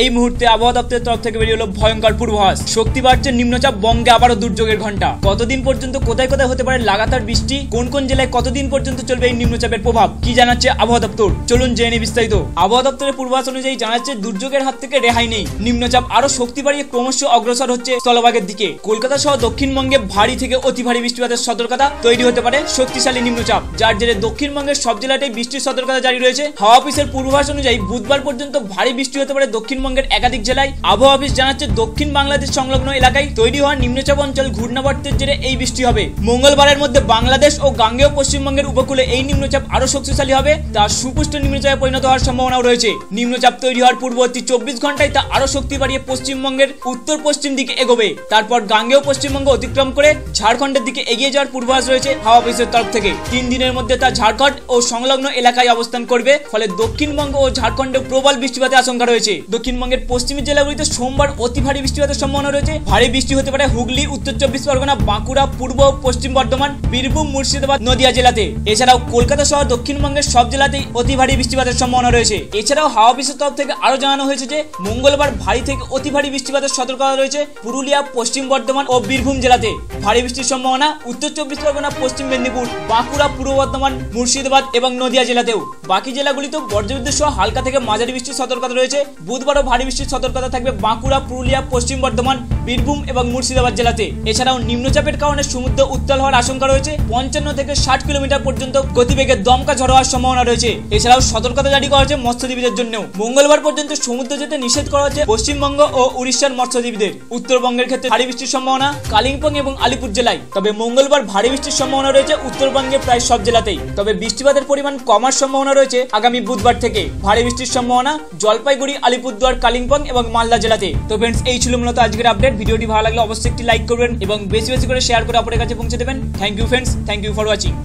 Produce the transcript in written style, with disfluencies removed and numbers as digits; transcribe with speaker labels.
Speaker 1: এই মুহূর্তে আবহাওয়া দপ্তরের তরফ থেকে বেরিয়ে হলো ভয়ঙ্কর পূর্বাভাস। শক্তি বাড়ছে নিম্নচাপ, বঙ্গে আবারও দুর্যোগের ঘন্টা। কতদিন পর্যন্ত কোথায় কোথায় হতে পারে লাগাতার বৃষ্টি, কোন কোন জেলায় কতদিন পর্যন্ত চলবে এই নিম্নচাপের প্রভাব, কি জানাচ্ছে আবহাওয়া দপ্তর, চলুন জেনে বিস্তারিত। আবহাওয়া দপ্তরের পূর্বাভাস অনুযায়ী জানাচ্ছে দুর্যোগের হাত থেকে রেহাই নেই। নিম্নচাপ আরো শক্তি বাড়িয়ে ক্রমশ অগ্রসর হচ্ছে স্থলভাগের দিকে। কলকাতা সহ দক্ষিণবঙ্গে ভারী থেকে অতি ভারী বৃষ্টিপাতের সতর্কতা তৈরি হতে পারে শক্তিশালী নিম্নচাপ, যার জেরে দক্ষিণবঙ্গের সব জেলাতেই বৃষ্টির সতর্কতা জারি রয়েছে। হাওয়া অফিসের পূর্বাভাস অনুযায়ী বুধবার পর্যন্ত ভারী বৃষ্টি হতে পারে দক্ষিণবঙ্গের একাধিক জেলায়। আবহাওয়া অফিস জানাচ্ছে দক্ষিণ বাংলাদেশ সংলগ্ন এলাকায় তৈরি হওয়া নিম্নচাপ অঞ্চল ঘূর্ণাবর্তের জেরে এই বৃষ্টি হবে। মঙ্গলবারের মধ্যে বাংলাদেশ ও গাঙ্গেয় পশ্চিমবঙ্গের উপকূলে এই নিম্নচাপ আরো শক্তিশালী হবে, তা সুপুষ্ট নিম্নচাপে পরিণত হওয়ার সম্ভাবনাও রয়েছে। নিম্নচাপ তৈরি হওয়ার পূর্ববর্তী 24 ঘন্টায় তা আরো শক্তি বাড়িয়ে পশ্চিমবঙ্গের উত্তর পশ্চিম দিকে এগোবে। তারপর গাঙ্গেয় পশ্চিমবঙ্গ অতিক্রম করে ঝাড়খণ্ডের দিকে এগিয়ে যাওয়ার পূর্বাভাস রয়েছে হাওয়া অফিসের তরফ থেকে। 3 দিনের মধ্যে তা ঝাড়খণ্ড ও সংলগ্ন এলাকায় অবস্থান করবে, ফলে দক্ষিণবঙ্গ ও ঝাড়খণ্ডে প্রবল বৃষ্টিপাতের আশঙ্কা রয়েছে। দক্ষিণবঙ্গের পশ্চিমী জেলাগুলিতে সোমবার অতি ভারী বৃষ্টিপাতের সম্ভাবনা রয়েছে। ভারী বৃষ্টি হতে পারে হুগলি, উত্তর 24 পরগনা, বাঁকুড়া, পূর্ব ও পশ্চিম বর্ধমান, বীরভূম, মুর্শিদাবাদ, নদিয়া জেলাতে। এছাড়াও কলকাতা সহ দক্ষিণবঙ্গের সব জেলাতেই অতি ভারী বৃষ্টিপাতের সম্ভাবনা রয়েছে। এছাড়াও হাওয়া অফিসের তরফ থেকে আরো জানানো হয়েছে যে মঙ্গলবার ভারী থেকে অতি ভারী বৃষ্টিপাতের সতর্কতা রয়েছে পুরুলিয়া, পশ্চিম বর্ধমান ও বীরভূম জেলাতে। ভারী বৃষ্টির সম্ভাবনা উত্তর 24 পরগনা, পশ্চিম মেদিনীপুর, বাঁকুড়া, পূর্ব বর্ধমান, মুর্শিদাবাদ এবং নদিয়া জেলাতেও। বাকি জেলাগুলিতেও বজ্রবিদ্যুৎ সহ হালকা থেকে মাঝারি বৃষ্টির সতর্কতা রয়েছে। বুধবারও ভারী বৃষ্টির সতর্কতা থাকবে বাঁকুড়া, পুরুলিয়া, পশ্চিম বর্ধমান, বীরভূম এবং মুর্শিদাবাদ জেলাতে। এছাড়াও নিম্নচাপের কারণে সমুদ্র উত্তাল হওয়ার আশঙ্কা রয়েছে। 55 থেকে 60 কিলোমিটার পর্যন্ত গতিবেগে দমকা ঝড় হওয়ার সম্ভাবনা রয়েছে। এছাড়াও সতর্কতা জারি করা হয়েছে মৎস্যজীবীদের জন্য। মঙ্গলবার পর্যন্ত সমুদ্র যেতে নিষেধ করা হচ্ছে পশ্চিমবঙ্গ ও উড়িষ্যার মৎস্যজীবীদের। উত্তরবঙ্গের ক্ষেত্রে ভারী বৃষ্টির সম্ভাবনা কালিম্পং এবং আলিপুর জেলায়। তবে মঙ্গলবার ভারী বৃষ্টির সম্ভাবনা রয়েছে উত্তরবঙ্গের প্রায় সব জেলাতেই। তবে বৃষ্টিপাতের পরিমাণ কমার সম্ভাবনা রয়েছে আগামী বুধবার থেকে। ভারী বৃষ্টির সম্ভাবনা জলপাইগুড়ি, আলিপুরদুয়ার, কালিম্পং এবং মালদা জেলাতে। তো ফ্রেন্ডস, এই ছিল মূলত আজকের আপডেট। ভিডিওটি ভালো লাগলে অবশ্যই একটি লাইক করবেন এবং বেশি বেশি করে শেয়ার করে আপনাদের কাছে পৌঁছে দেবেন। Thank you friends, thank you for watching.